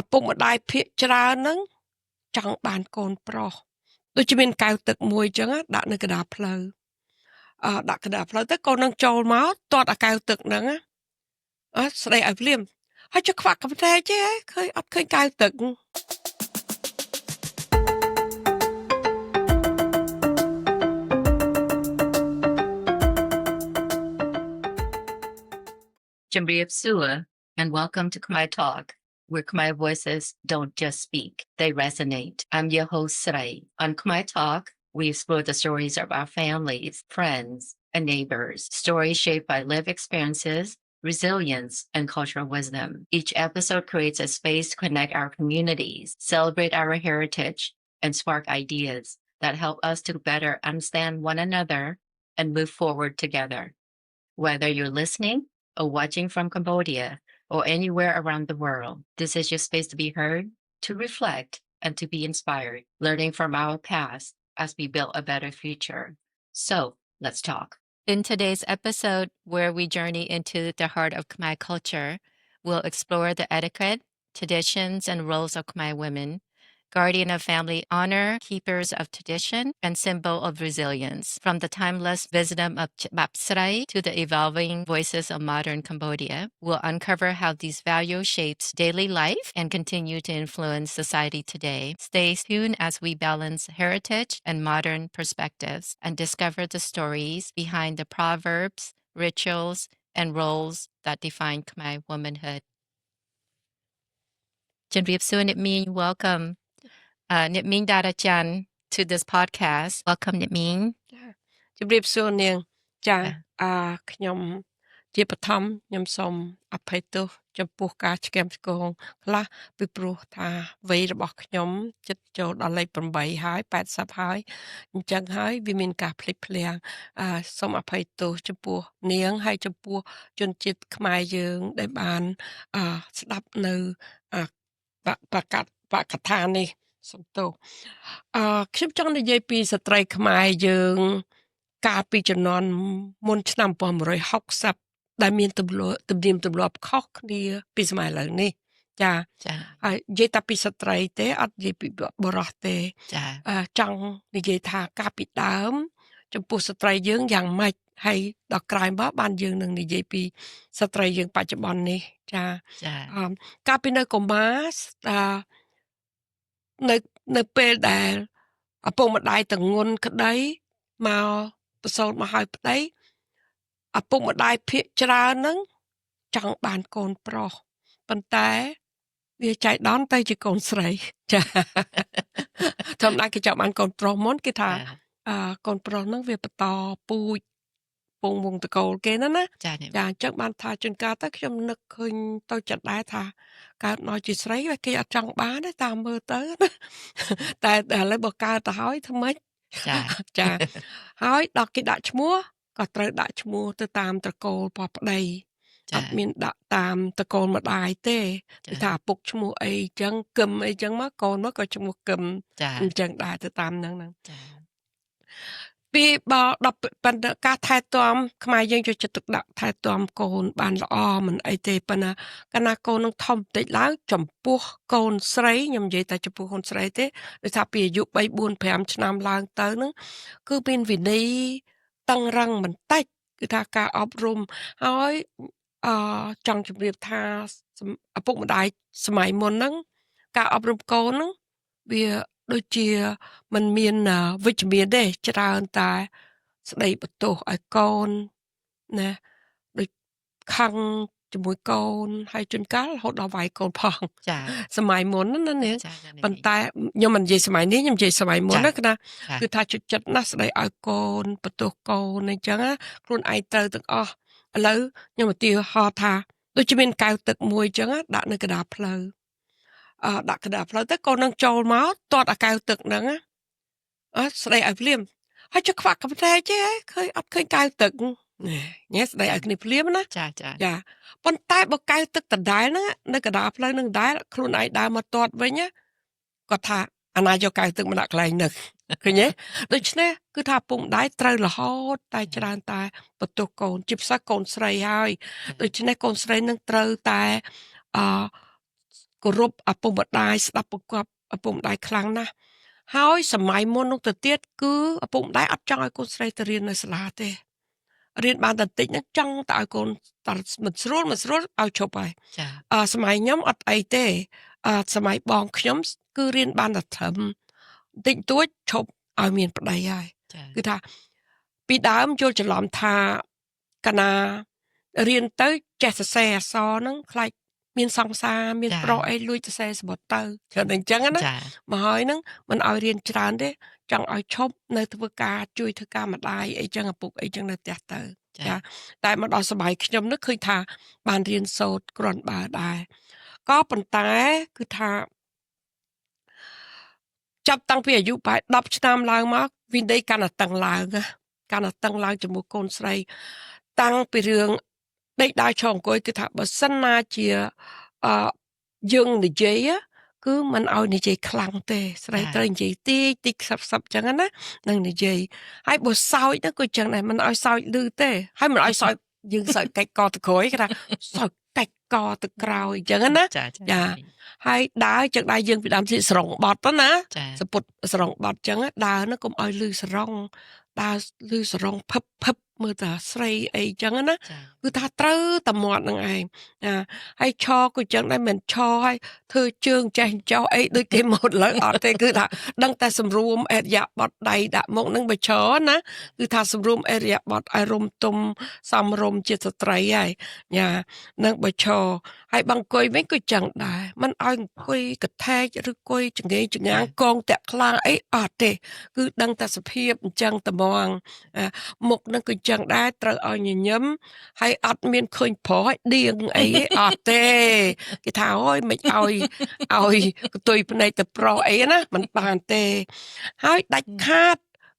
ឪពុកម្ដាយភាគច្រើនហ្នឹងចង់បានកូនប្រុសដូចជាមានកែវទឹកមួយអញ្ចឹងណាដាក់នៅកណ្ដាលផ្លូវដាក់កណ្ដាលផ្លូវទៅកូននឹងចូលមកទាត់អាកែវទឹកហ្នឹងណាស្ដីឲ្យភ្លាមហើយចុះខ្វាក់កំតែចេះឃើញអត់ឃើញកែវទឹកJambriep Sua, and welcome to Khmer Talk, where Khmer voices don't just speak, they resonate. I'm your host, Srai. On Khmer Talk, we explore the stories of our families, friends, and neighbors, stories shaped by lived experiences, resilience, and cultural wisdom. Each episode creates a space to connect our communities, celebrate our heritage, and spark ideas that help us to better understand one another and move forward together. Whether you're listening or watching from Cambodia or anywhere around the world, this is your space to be heard, to reflect, and to be inspired, learning from our past as we build a better future. So, let's talk. In today's episode, where we journey into the heart of Khmer culture, we'll explore the etiquette, traditions, and roles of Khmer women, guardian of family honor, keepers of tradition, and symbol of resilience. From the timeless wisdom of Bap Srai to the evolving voices of modern Cambodia, we'll uncover how these values shapes daily life and continue to influence society today. Stay tuned as we balance heritage and modern perspectives and discover the stories behind the proverbs, rituals, and roles that define Khmer womanhood. Jambriep Sua Nitmeen, welcome. Nitmeen Darachan to this podcast. Welcome, Nitmeen. ជំរាបសួរនាងចាខ្ញុំជាបឋមខ្ញុំសូមអភ័យទោសចំពោះការឆ្គាំឆ្គងខ្លះពីព្រោះថាវ័យរបស់ខ្ញុំចិត្តចូលដល់លេខ8ហើយ80ហើយអញ្ចឹងហើយវាមានការភ្លេចភ្លាំងសូមអភ័យទោសចំពោះនាងហើយចំពោះជនជាតិខ្មែរយើងដែលបានស្ដាប់នៅបកថានេះសំទោសខ្ញុំចង់និយាយពីស្ត្រីខ្មែរយើងកាលពីជំនាន់មុនឆ្នាំ1960ដែលមានទំនៀមទម្លាប់ខុសគ្នាពីសម័យឥឡូវនេះចាហើយនិយាយតែពីស្ត្រីទេអត់និយាយពីបុរសទេចង់និយាយថាកាលពីដើមចំពោះស្ត្រីយើងយ៉ាងម៉េចហើយដល់ក្រោយមកបានយើងនឹងនិយាយពីស្ត្រីយើងបច្ចុប្បន្ននេះចាកាលពីនៅកុមារនៅពេលដែលឪពុកម្ដាយទាំងងន់ក្ដីមកប្រសូតមកហើយប្តីឪពុកម្ដាយភាគច្រើនហ្នឹងចង់បានកូនប្រុសប៉ុន្តែវាចៃដន្យទៅជាកូនស្រីចាធម្មតាគេចង់បានកូនប្រុសមុនគេថាកូនប្រុសហ្នឹងវាបន្តពូជពងវងតកូលគេណាចាអញ្ចឹងបានថាជួនកាលទៅខ្ញុំនឹកឃើញទៅចិត្តដែរថាកើតមកជាស្រីគេអត់ចង់បានទេតាមមើលទៅណាតែឥឡូវបើកើតទៅហើយធ្វើម៉េចចាហើយដល់គេដាក់ឈ្មោះក៏ត្រូវដាក់ឈ្មោះទៅតាមត្រកូលរបស់ប្តីអត់មានដាក់តាមត្រកូលម្ដាយទេគឺថាឪពុកឈ្មោះអីចឹងគឹមអីចឹងមកកូនមកក៏ឈ្មោះគឹមអញ្ចឹងដែរទៅតាមហ្នឹងពីបើដល់ប៉ុន្តែការថែទាំខ្មែរយើងយកចិត្តទុកដាក់ថែទាំកូនបានល្អមិនអីទេប៉ុន្តែកាលណាកូននឹងធំបន្តិចឡើងចំពោះកូនស្រីខ្ញុំនិយាយតែចំពោះកូនស្រីទេដូចថាពីអាយុ3 4 5ឆ្នាំឡើងទៅហ្នឹងគឺមានវិន័យតឹងរឹងបន្តិចគឺថាការអប់រំហើយចង់ជម្រាបថាឪពុកម្ដាយសម័យមុនហ្នឹងការអប់រំកូនហ្នឹងវាដូចជាมันមានវិជ្ជមានទេច្រើនតែស្ដីបន្ទោសឲ្យកូនណាដូចខឹងជាមួយកូនហើយជួនកាលរហូតដល់វាយកូនផងចាសម័យមុនណានេះប៉ុន្តែខ្ញុំមិននិយាយសម័យនេះខ្ញុំនិយាយសម័យមុនណាគឺថាចិត្តណាស់ស្ដីឲ្យកូនបន្ទោសកូនអញ្ចឹងខ្លួនឯងត្រូវទាំងអស់ឥឡូវខ្ញុំឧទាហរណ៍ថាដូចជាមានកែវទឹកមួយអញ្ចឹងដាក់នៅកណ្ដាលផ្លូវដាក់កណ្ដាលផ្លូវទៅកូននឹងចូលមកទាត់អាកែវទឹកហ្នឹងស្ដីឲ្យភ្លាមហើយចុះខ្វាក់កំតែចេះឃើញអត់ឃើញកែវទឹកញ៉ែស្ដីឲ្យគ្នាភ្លាមណាចាប៉ុន្តែបើកែវទឹកដដែលហ្នឹងនៅកណ្ដាលផ្លូវហ្នឹងដែរខ្លួនឯងដើរមកទាត់វិញគាត់ថាអាណាយកកែវទឹកមកដាក់កន្លែងហ្នឹងឃើញទេដូច្នេះគឺថាពុកម្ដាយត្រូវរហូតតែច្រើនតែបន្ទោសកូនជាពិសេសកូនស្រីហើយដូច្នេះកូនស្រីនឹងត្រូវតែ គោរពឪពុកម្ដាយស្ដាប់បង្គាប់ឪពុកម្ដាយខ្លាំងណាស់ហើយសម័យមុននោះទៅទៀតគឺឪពុកម្ដាយអត់ចង់ឲ្យកូនស្រីទៅរៀននៅសាលាទេរៀនបានតែតិចហ្នឹងចង់តែឲ្យកូនតែមិនស្រួលឲ្យឈប់ហើយ ចា សម័យខ្ញុំអត់អីទេសម័យបងខ្ញុំគឺរៀនបានតែត្រឹមតិចតួចឈប់ឲ្យមានប្តីហើយ ចា គឺថាពីដើមយល់ច្រឡំថាកណារៀនទៅចេះសរសេរអក្សរហ្នឹងខ្លាចមានសង្សារមានប្រុសអីលួចសរសេរសបុតទៅច្រើនតែអញ្ចឹងណា ចា មកហើយហ្នឹងមិនឲ្យរៀនច្រើនទេចង់ឲ្យឈប់នៅធ្វើការជួយធ្វើការម្ដាយអីចឹងឪពុកអីចឹងនៅផ្ទះទៅ ចា ចាតែមកដល់សម័យខ្ញុំនេះឃើញថាបានរៀនសូត្រគ្រាន់បើដែរក៏ប៉ុន្តែគឺថាចាប់តាំងពីអាយុប្រហែល10ឆ្នាំឡើងមកវិន័យកាន់តែតឹងឡើងណាកាន់តែតឹងឡើងជាមួយកូនស្រីតាំងពីរឿងដេកដើរឈរអង្គុយគឺថាបើសិនណាជាយើងនិយាយគឺមិនឲ្យនិយាយខ្លាំងទេស្រីត្រូវនិយាយតិចខ្សឹបចឹងណានឹងនិយាយហើយបើសើចហ្នឹងក៏ចឹងដែរមិនឲ្យសើចលឺទេហើយមិនឲ្យសើចយើងសើចកាច់កទៅក្រោយគេថាសើចកាច់កទៅក្រោយចឹងណា ចា ចាហើយដើរចឹងដែរយើងពីដើមជាស្រងបត់ទៅណា ចា សពុតស្រងបត់ចឹងដើរហ្នឹងកុំឲ្យលឺស្រងដើរលឺស្រងភឹបមើលតាស្រីអីចឹងណា ចា គឺថាត្រូវតែមាត់នឹងឯងហើយឈរក៏ចឹងដែរមិនឈរហើយធ្វើជើងចេះចោះអីដូចគេមកលើអត់ទេគឺថាដឹងតែសម្រួមអរិយាប័តដៃដាក់មុខនឹងបើឈរណាគឺថាសម្រួមអរិយាប័តឲ្យរំទុំសំរុំជាស្ត្រីហើយញ៉ានឹងបើឈរហើយបង្គុយវិញក៏ចឹងដែរមិនឲ្យអង្គុយកថែកឬអង្គុយចង្អេងចងាងកងតាក់ខ្លាអីអត់ទេគឺដឹងតែសភាពអញ្ចឹងត្មងមុខនឹងក៏ចឹងដែរត្រូវឲ្យញញឹមហើយអត់មានឃើញប្រុសឲ្យដៀងអីអត់ទេគេថាអូយមិនឲ្យកតុយភ្នែកទៅប្រុសអីណាមិនបានទេហើយដាច់ខាត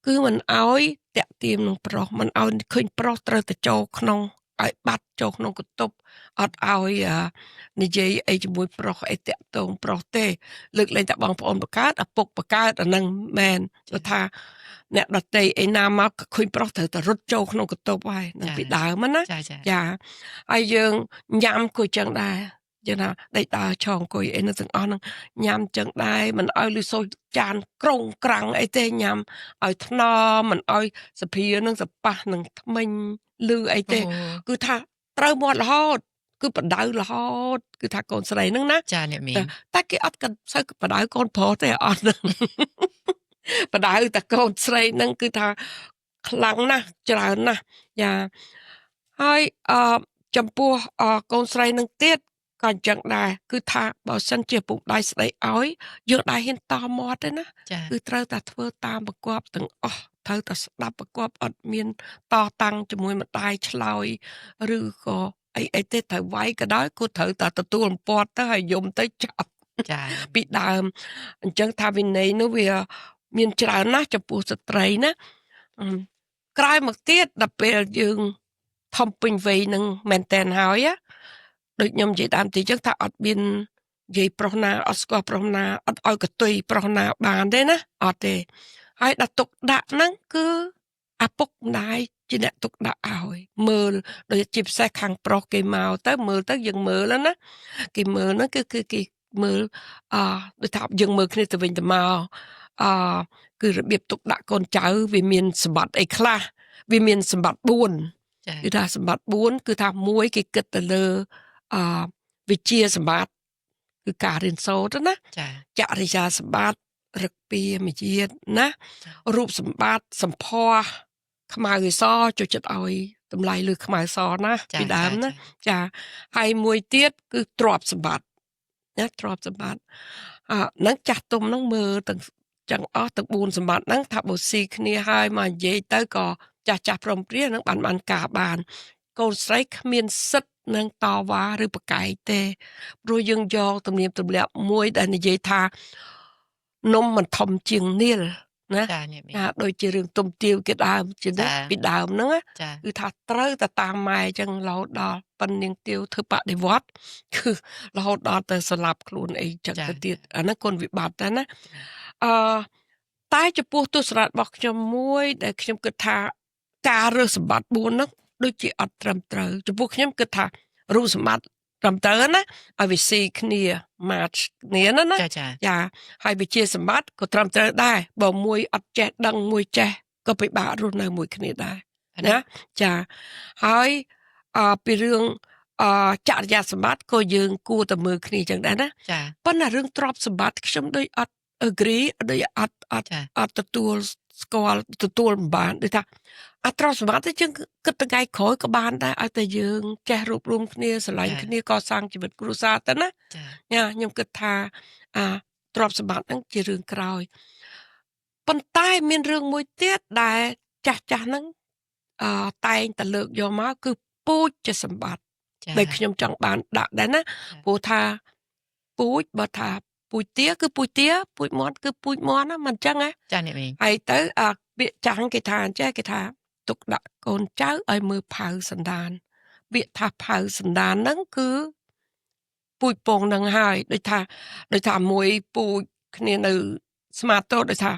គឺមិនឲ្យតាក់ទាមនឹងប្រុសមិនឲ្យឃើញប្រុសត្រូវទៅចូលក្នុងឲ្យបាត់ចូលក្នុងកតុបអត់ឲ្យនិយាយអីជាមួយប្រុសអីតាក់ទងប្រុសទេលើកលែងតែបងប្អូនបង្កើតឪពុកបង្កើតអានឹងមែនព្រោះថាអ្នកដតីឯណាមកឃើញប្រុសត្រូវតែរត់ចូលក្នុងកតុបហើយនឹងពីដើមណា ចា ចាហើយយើងញ៉ាំក៏ចឹងដែរយើងថាដេកដើរឆអង្គុយអីនៅទាំងអស់ហ្នឹងញ៉ាំចឹងដែរមិនឲ្យលឺសូរចានក្រុងក្រាំងអីទេញ៉ាំឲ្យថ្នមមិនឲ្យសភានឹងសប៉ះនឹងថ្មិញលឺអីទេគឺថាត្រូវមាត់រហូតគឺបដៅរហូតគឺថាកូនស្រីហ្នឹងណា ចាអ្នកមីង តែគេអត់ក៏សូវបដៅកូនប្រុសទេអត់ហ្នឹង បដៅតែកូនស្រីហ្នឹងគឺថាខ្លាំងណាស់ច្រើនណាស់យ៉ាហើយចំពោះកូនស្រីនឹងទៀតក៏អញ្ចឹងដែរគឺថាបើសិនជាពុកដៃស្ដីឲ្យយើងដែរហ៊ានតមាត់ទេណា ចា គឺត្រូវតែធ្វើតាមបង្គាប់ទាំងអស់ត្រូវតែស្ដាប់បង្គាប់អត់មានតតាំងជាមួយម្ដាយឆ្លោយឬក៏អីទេត្រូវវាយក៏ដោយក៏ត្រូវតែទទួលអំពាត់ទៅហើយយំទៅចាប់ ចា ពីដើមអញ្ចឹងថាវិន័យនោះវាមានច្រើនណាស់ចំពោះស្ត្រីណាក្រោយមកទៀតដល់ពេលយើងធំពេញវ័យនឹងមែនតែនហើយដូចខ្ញុំនិយាយដើមទីអញ្ចឹងថាអត់មាននិយាយប្រុសណាអត់ស្គាល់ប្រុសណាអត់ឲ្យកតុយប្រុសណាបានទេណាអត់ទេហើយដល់ទុកដាក់ហ្នឹងគឺឪពុកម្ដាយជាអ្នកទុកដាក់ឲ្យមើលដូចជាពិសេសខាងប្រុសគេមកទៅមើលទៅយើងមើលណាគេមើលហ្នឹងគឺគេមើលដូចថាយើងមើលគ្នាទៅវិញទៅមកគឺរបៀបទុកដាក់កូនចៅវាមានសម្បត្តិអីខ្លះវាមានសម្បត្តិ4 ចា គឺថាសម្បត្តិ4គឺថាមួយគេគិតទៅលើវិជ្ជាសម្បត្តិគឺការរៀនសូត្រណា ចា ចរិយាសម្បត្តិរឹកពីមយាទណារូបសម្បត្តិសម្ផស្សខ្មៅសចូលចិត្តឲ្យតម្លៃលើខ្មៅសណាពីដើមណាចាហើយមួយទៀតគឺទ្រព្យសម្បត្តិណាទ្រព្យសម្បត្តិនឹងចាស់ទុំនឹងមើលទាំងចឹងអស់ទាំង4សម្បត្តិហ្នឹងថាបើស៊ីគ្នាហើយមកនិយាយទៅក៏ចាស់ព្រមព្រៀងនឹងបានការបានកូនស្រីគ្មានសិទ្ធិនឹងតវ៉ាឬប្រកែកទេព្រោះយើងយកទំនៀមទម្លាប់មួយដែលនិយាយថានំមិនធំជាងនាលណា ចាអ្នកមីង ដូចជារឿងទុំទាវគេដើមជានិចពីដើមហ្នឹង ចា គឺថាត្រូវតែតាមម៉ែអញ្ចឹងរហូតដល់ប៉ុននាងទាវធ្វើបដិវត្តគឺរហូតដល់ទៅស្លាប់ខ្លួនអីចឹងទៅទៀតអាហ្នឹងគុណវិបត្តិដែរណាតែចំពោះទស្សនៈរបស់ខ្ញុំមួយដែលខ្ញុំគិតថាការរើសសម្បត្តិ4ហ្នឹងដូចជាអត់ត្រឹមត្រូវចំពោះខ្ញុំគិតថារូបសម្បត្តិ ត្រឹមត្រូវណាឲ្យវាស៊ីគ្នាមកគ្នាណា ចាចា ចាហើយវិជាសម្បត្តិក៏ត្រឹមត្រូវដែរបើមួយអត់ចេះដឹងមួយចេះក៏ពិបាករស់នៅមួយគ្នាដែរណាចាហើយពីរឿងចរិយាសម្បត្តិក៏យើងគួរតែមើលគ្នាចឹងដែរណា ចា ប៉ុន្តែរឿងទ្រព្យសម្បត្តិខ្ញុំដូចអត់ agree ដូចអត់ទទួលស្គាល់ទទួលមិនបានដូចថាទ្រព្យសម្បត្តិទៅយើងគិតថ្ងៃក្រោយក៏បានដែរឲ្យតែយើងចេះរួបរวมគ្នាស្រឡាញ់គ្នាកសាងជីវិតគ្រួសារទៅណា ចា ខ្ញុំគិតថាទ្រព្យសម្បត្តិហ្នឹងជារឿងក្រោយប៉ុន្តែមានរឿងមួយទៀតដែលចាស់ហ្នឹងតែងតែលើកយកមកគឺពូជជាសម្បត្តិ ចា ដែលខ្ញុំចង់បានដាក់ដែរណាព្រោះថាពូជបើថាពូជទាគឺពូជទាពូជមាន់គឺពូជមាន់ណាមិនអញ្ចឹងហ៎ ចាអ្នកមីង ហើយទៅពាក្យចាស់គេថាអញ្ចេះគេថាទុកដាក់កូនចៅឲ្យមើលផៅសន្តានពាក្យថាផៅសន្តានហ្នឹងគឺពូជពងនឹងហើយដូចថាមួយពូជគ្នានៅស្មាតតូដូចថា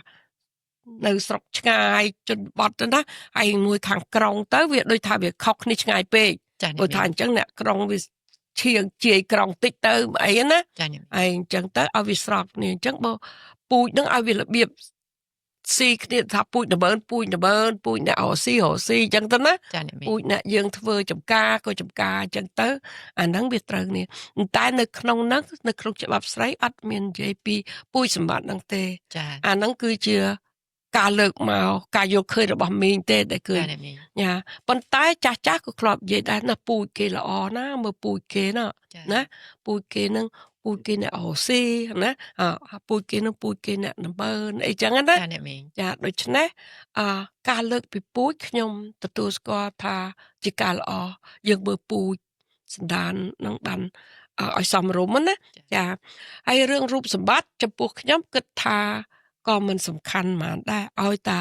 នៅស្រុកឆ្ងាយជនបទទៅណាហើយមួយខាងក្រុងទៅវាដូចថាវាខុសគ្នាឆ្ងាយពេក ចាអ្នក ព្រោះ មី ថា ង អញ្ចឹងអ្នកក្រុងវាឈៀងជាយក្រុងតិចទៅអីណា ចាអ្នកមីង ហើយអញ្ចឹងទៅឲ្យវាស្របគ្នាអញ្ចឹងបើពូជនឹងឲ្យវារបៀបស៊ីគ្នាថាពូជដកើពូជអ្នករស៊ីអញ្ចឹងទៅណា ចាអ្នកមីង ពូជអ្នកយើងធ្វើចំការក៏ចំការអញ្ចឹងទៅអាហ្នឹងវាត្រូវគ្នាតែនៅក្នុងហ្នឹងនៅក្នុងច្បាប់ស្រីអត់មាននិយាយពីពូជសម្បត្តិហ្នឹងទេ ចា អាហ្នឹងគឺជាការលើកមកការយកឃើញរបស់មីងទេដែលឃើ ចា ញ អ្នកមីង ញ៉ាប៉ុន្តែចាស់ក៏ធ្លាប់និយាយដែរណាពូជគេល្អណាមើលពូជគេណា ចា ណាពូជគេនឹងពូជគេអ្នកអូស៊ីណាពូជគេនឹងពូជគេអ្នកដំបើនអីចឹងណា ចាអ្នកមីង ចាដូច្នេះការលើកពីពូជខ្ញុំទទួលស្គាល់ថាជាការល្អយើងមើលពូជសន្តាននឹងបានឲ្យសមរម្យណាចាហើយរឿងរូបសម្បត្តិចំពោះខ្ញុំគិតថាក៏មិនសំខាន់ហ្មងដែរឲ្យតា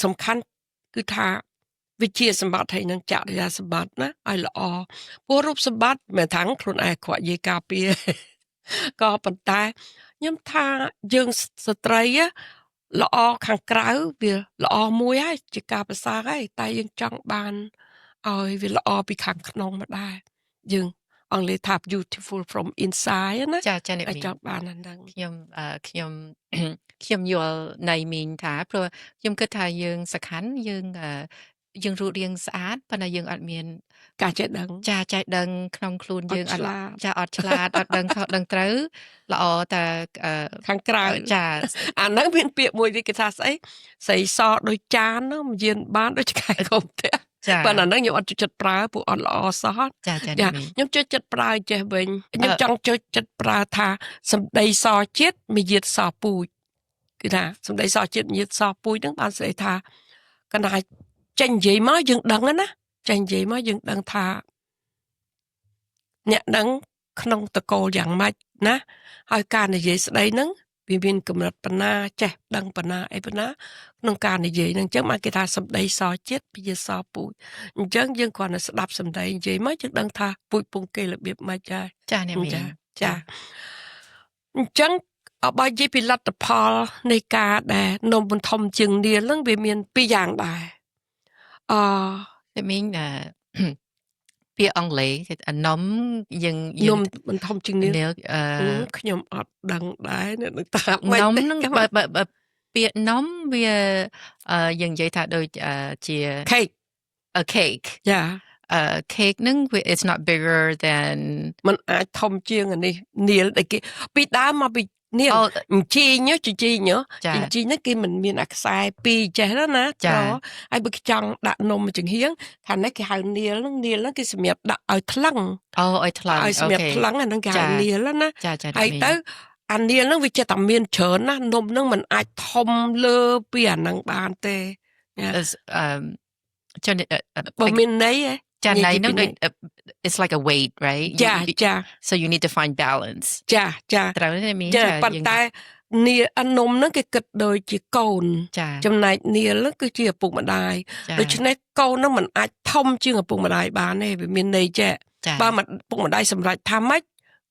សំខាន់គឺថាវិជាសម្បត្តិហើយនឹងចរិយាសម្បត្តិណាឲ្យល្អព្រោះរូបសម្បត្តិមិនថាខ្លួនឯងអាក្រក់និយាយការពារ ក៏ប៉ុន្តែខ្ញុំថាយើងស្ត្រីល្អខាងក្រៅវាល្អមួយហើយជាការប្រសើរហើយតែយើងចង់បានឲ្យវាល្អពីខាងក្នុងមកដែរយើងអង់គ្លេសថា beautiful from inside ណា ចាចាអ្នក តែ មីង ចង់បានអាហ្នឹង ខ្ញុំខ្ញុំយល់ន័យមីងថាព្រោះខ្ញុំគិតថាយើងសក្ខណ្ឌយើងរូបរាងស្អាតប៉ុន្តែយើងអត់មាន ការចេះដឹង ចាចេះដឹងក្នុងខ្លួនយើង អត់ឆ្លាត ចាអត់ឆ្លាត អត់ដឹងខុសដឹងត្រូវល្អតែ ខាងក្រៅ ចា អាហ្នឹងមានពាក្យមួយទៀតគេថាស្អីស្រីសដូចចានណាមិនយានបានដូចឆ្កែកុំផ្ទះ ចា ប៉ុន្តែអាហ្នឹងខ្ញុំអត់ចូលចិត្តប្រើពួកអត់ល្អសោះ ចាចា ចា អ្នកមីង ខ្ញុំចូលចិត្តប្រើចេះវិញខ្ញុំចង់ចូលចិត្តប្រើថាសម្ដីសជាតិមាយាទសពូជគឺថាសម្ដីសជាតិមាយាទសពូជហ្នឹងបានស្អីថាកណ្ដាលចេញនិយាយមកយើងដឹងណាចេញនិយាយមកយើងដឹងថាអ្នកហ្នឹងក្នុងតកូលយ៉ាងម៉េចណាហើយការនិយាយស្ដីហ្នឹងវាមានកម្រិតប៉ុណ្ណាចេះដឹងប៉ុណ្ណាអីប៉ុណ្ណាក្នុងការនិយាយហ្នឹងអញ្ចឹងបានគេថាសម្ដីសជាតិមាយាទសពូជអញ្ចឹងយើងគ្រាន់តែស្ដាប់សម្ដីនិយាយមកយើងដឹងថាពូជពងគេរបៀបម៉េចហើយ ចាអ្នកមីង ចាអញ្ចឹងបើនិយាយពីលទ្ធផលនៃការដែលនំបន្ថំជាងនាលហ្នឹងវាមានពីរយ៉ាងដែរ អ្នកមីង ពាក្យអង់គ្លេសគេថានំយើង នំបន្ថំជាងនាល នាល ខ្ញុំអត់ដឹងដែរអ្នកនឹងថា នំហ្នឹងបើពាក្យនំវាយើងនិយាយថាដូចជា cake a cake ចា cake ហ្នឹង it's not bigger than มันអាចធំជាងអានេះនាលដែលគេពីដើមមកពីនាល Oh. ជីងជីង ចា ជីងហ្នឹងគេមិនមានអាខ្សែពីរចេះណា ចា ហើយបើគេចង់ដាក់នំមួយចង្ហៀងខាងនេះគេហៅនាលហ្នឹងគេសម្រាប់ដាក់ឲ្យថ្លឹង អូឲ្យថ្លឹង ឲ្យសម្រាប់ថ្លឹងអាហ្នឹងគេហៅនាលណា ចាចា ហើយទៅអានាលហ្នឹងវាចេះតែមានច្រើនណានំហ្នឹងมันអាចធំលើពីអាហ្នឹងបានទេ ចា បើមានន័យ ចាន័យហ្នឹងដូច it's like a weight right ចា so you need to find balance ចា ត្រូវទេមីង ចាប៉ុន្តែនាលនំហ្នឹងគេគិតដូចជាកូន ចា ចំណែកនាលគឺជាឪពុកម្ដាយ ដូច្នេះកូនហ្នឹងมันអាចធំជាងឪពុកម្ដាយបានទេវាមានន័យចេះ ចា បើឪពុកម្ដាយសម្រេចថាម៉េច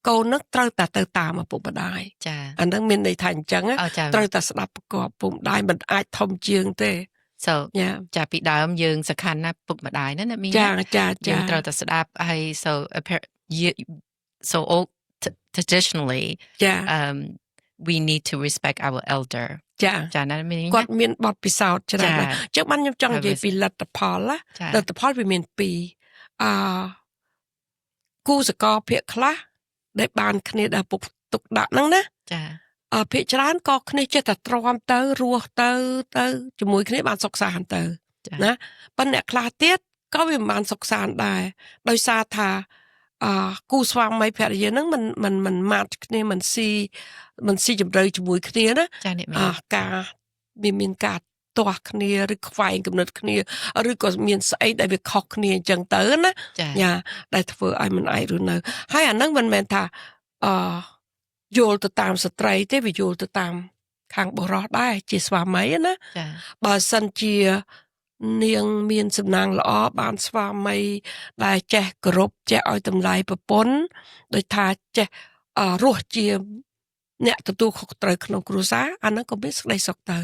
កូនហ្នឹងត្រូវតែទៅតាមឪពុកម្ដាយ ចា អាហ្នឹងមានន័យថាអញ្ចឹង អូចា ត្រូវតែស្ដាប់ប្រកបឪពុកម្ដាយមិនអាចធំជាងទេ so យ៉ា ចាពីដើមយើងសំខាន់ណាស់ពុកម្ដាយណាមីង ចា ណា ចា យើង ចា ត្រូវតែស្ដាប់ហើយ so old traditionally ចា we need to respect our elder ចា ចាណាមីង គា ណា ត់មានបទពិសោធន៍ច្រើនណាស់អញ្ចឹងបានខ្ញុំចង់និយាយពីលទ្ធផលណា ចា លទ្ធផលវាមានពីរគូសកលភាគខ្លះដែលបានគ្នាដែលពុកទុកដាក់ហ្នឹងណា ចា ភាគច្រើនក៏គ្នាចេះតែទ្រាំទៅរស់ទៅជាមួយគ្នាបានសុខសាន្តទៅ ចា ណាប៉ុន្តែអ្នកខ្លះទៀតក៏វាមិនបានសុខសាន្តដែរដោយសារថាគូស្វាមីភរិយាហ្នឹងមិនម៉ាត់គ្នាមិនស៊ីជម្រៅជាមួយគ្នាណា ចាអ្នកមីង ការមានការទាស់គ្នាឬខ្វែងគំនិតគ្នាឬក៏មានស្អីដែលវាខុសគ្នាអញ្ចឹងទៅណា ចា យ៉ាដែលធ្វើឲ្យមិនអាចរស់នៅហើយអាហ្នឹងមិនមែនថាយល់ទៅតាមស្ត្រីទេវាយល់ទៅតាមខាងបុរសដែរជាស្វាមីណា ចា បើសិនជានាងមានសំណាងល្អបានស្វាមីដែលចេះគោរពចេះឲ្យតម្លៃប្រពន្ធដោយថាចេះរស់ជាអ្នកទទួលខុសត្រូវក្នុងគ្រួសារអាហ្នឹងក៏មានសេចក្តីសុខទៅ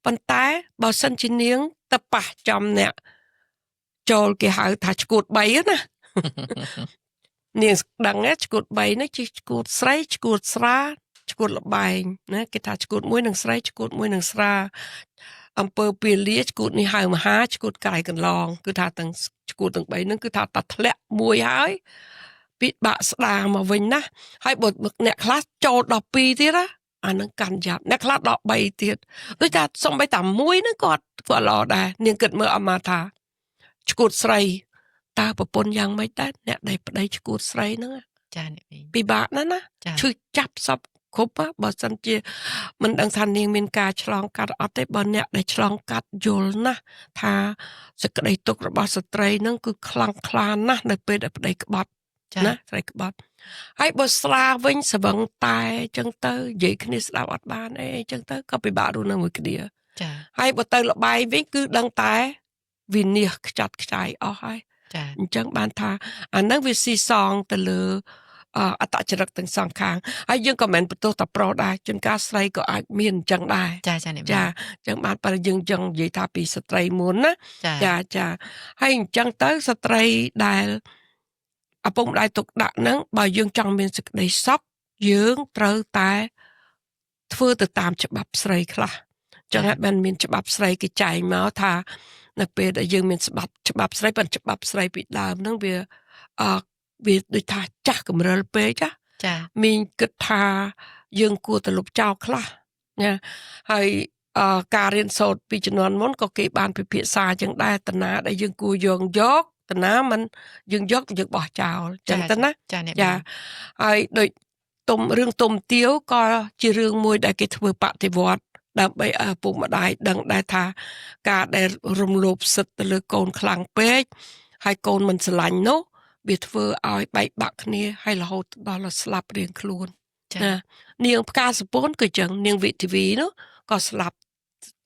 ប៉ុន្តែបើសិនជានាងទៅប៉ះចំអ្នកចូលគេហៅថាឈួត3ណា នាងដឹងឈួត3នេះជាឈួតស្រីឈួតស្រាឈួតលបែងណាគេថាឈួតមួយនឹងស្រីឈួតមួយនឹងស្រាអំពើពាលាឈួតនេះហៅមហាឈួតក្រៃកន្លងគឺថាទាំងឈួតទាំង3ហ្នឹងគឺថាតាធ្លាក់មួយហើយពិបាកស្ដារមកវិញណាហើយបើអ្នកខ្លះចូល12ទៀតណាអានឹងកាន់យ៉ាប់អ្នកខ្លះ13ទៀតដូចថាសំបីតែមួយហ្នឹងគាត់ល្អដែរនាងគិតមើលអមថាឈួតស្រីតើប្រពន្ធយ៉ាងម៉េចដែរអ្នកដែលប្តីឈួតស្រីហ្នឹង ចាអ្នកមីង ពិបាកណាស់ណា ចា ឈឺចាប់សពគ្រប់បើសិនជាមិនដឹងថានាងមានការឆ្លងកាត់អត់ទេបើអ្នកដែលឆ្លងកាត់យល់ណាស់ថាសេចក្តីទុក្ខរបស់ស្ត្រីហ្នឹងគឺខ្លាំងក្លាណាស់នៅពេលដែលប្តីក្បត់ ចា ណាស្រីក្បត់ហើយបើស្លាវិញស្វឹងតែអញ្ចឹងទៅនិយាយគ្នាស្ដាប់អត់បានអីអញ្ចឹងទៅក៏ពិបាករស់នៅមួយគ្នា ចា ហើយបើទៅលបាយវិញគឺដឹងតែវិនិច្ឆ័យខ្ចាត់ខ្ចាយអស់ហើយ ចា អញ្ចឹងបានថាអាហ្នឹងវាស៊ីសងទៅលើអត្តចរិតទាំងសងខាងហើយយើងក៏មិនបន្ទោសតែប្រុសដែរជួនកាលស្រីក៏អាចមានអញ្ចឹងដែរ ចាចាអ្នកមីង ចាអញ្ចឹងបានបើយើងចង់និយាយថាពីស្ត្រីមុនណា ចា ចាហើយអញ្ចឹងទៅស្ត្រីដែលឪពុកម្ដាយទុកដាក់ហ្នឹងបើយើងចង់មានសេចក្តីសុខយើងត្រូវតែធ្វើទៅតាមច្បាប់ស្រីខ្លះចឹងហើយបានមានច្បាប់ស្រីគេចែងមកថានៅពេលដែលយើងមានច្បាប់ស្រីប៉ុន្តែច្បាប់ស្រីពីដើមហ្នឹងវាដូចថាចាស់កម្រិលពេកណា ចា មីងគិតថាយើងគួរតែលុបចោលខ្លះណាហើយការរៀនសូត្រពីជំនាន់មុនក៏គេបានពិភាក្សាចឹងដែរតាណាដែលយើងគួរយកតាណាមិនយើងយកយើងបោះចោលចឹងទៅណា ចាអ្នកមី ចា ង ហើយដូចរឿងទុំទាវក៏ជារឿងមួយដែលគេធ្វើបដិវត្តន៍ដើម្បីឲ្យឪពុកម្ដាយដឹងដែរថាការដែលរំលោភសិទ្ធិទៅលើកូនខ្លាំងពេកហើយកូនមិនស្រឡាញ់នោះវាធ្វើឲ្យបែកបាក់គ្នាហើយរហូតដល់ស្លាប់រៀងខ្លួន ចា ណានាងផ្កាសពូនក៏ចឹងនាងវិទ្យវីនោះក៏ស្លាប់